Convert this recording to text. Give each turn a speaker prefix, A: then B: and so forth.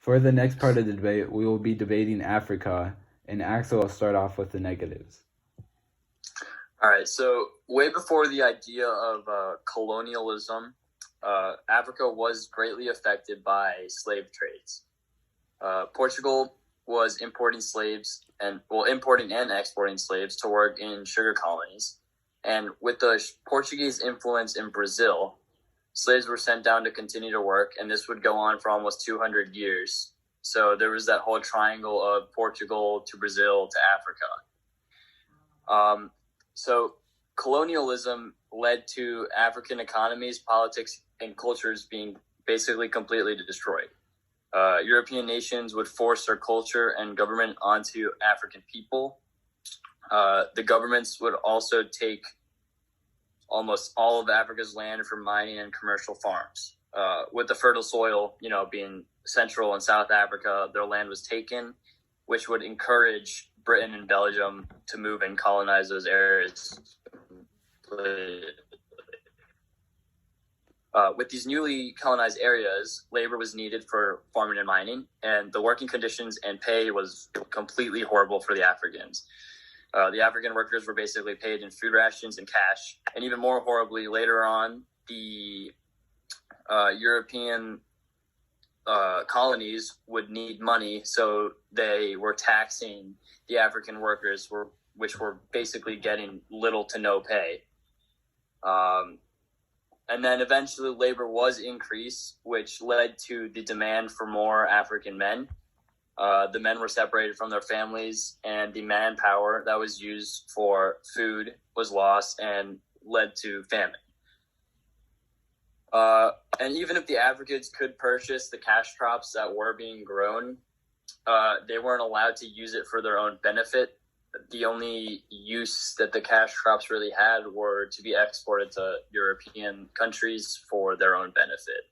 A: For the next part of the debate, we will be debating Africa, and Axel will start off with the negatives.
B: All right, so way before the idea of colonialism, Africa was greatly affected by slave trades. Portugal was importing and exporting slaves to work in sugar colonies. And with the Portuguese influence in Brazil, slaves were sent down to continue to work, and this would go on for almost 200 years. So there was that whole triangle of Portugal to Brazil to Africa. So colonialism led to African economies, politics, and cultures being basically completely destroyed. European nations would force their culture and government onto African people. The governments would also take almost all of Africa's land for mining and commercial farms. With the fertile soil, being Central and South Africa, their land was taken, which would encourage Britain and Belgium to move and colonize those areas. With these newly colonized areas, labor was needed for farming and mining, and the working conditions and pay was completely horrible for the Africans. The African workers were basically paid in food rations and cash, and even more horribly, later on, the European colonies would need money, so they were taxing the African workers, which were basically getting little to no pay. And then eventually labor was increased, which led to the demand for more African men. The men were separated from their families, and the manpower that was used for food was lost and led to famine. And even if the Africans could purchase the cash crops that were being grown, they weren't allowed to use it for their own benefit. The only use that the cash crops really had were to be exported to European countries for their own benefit.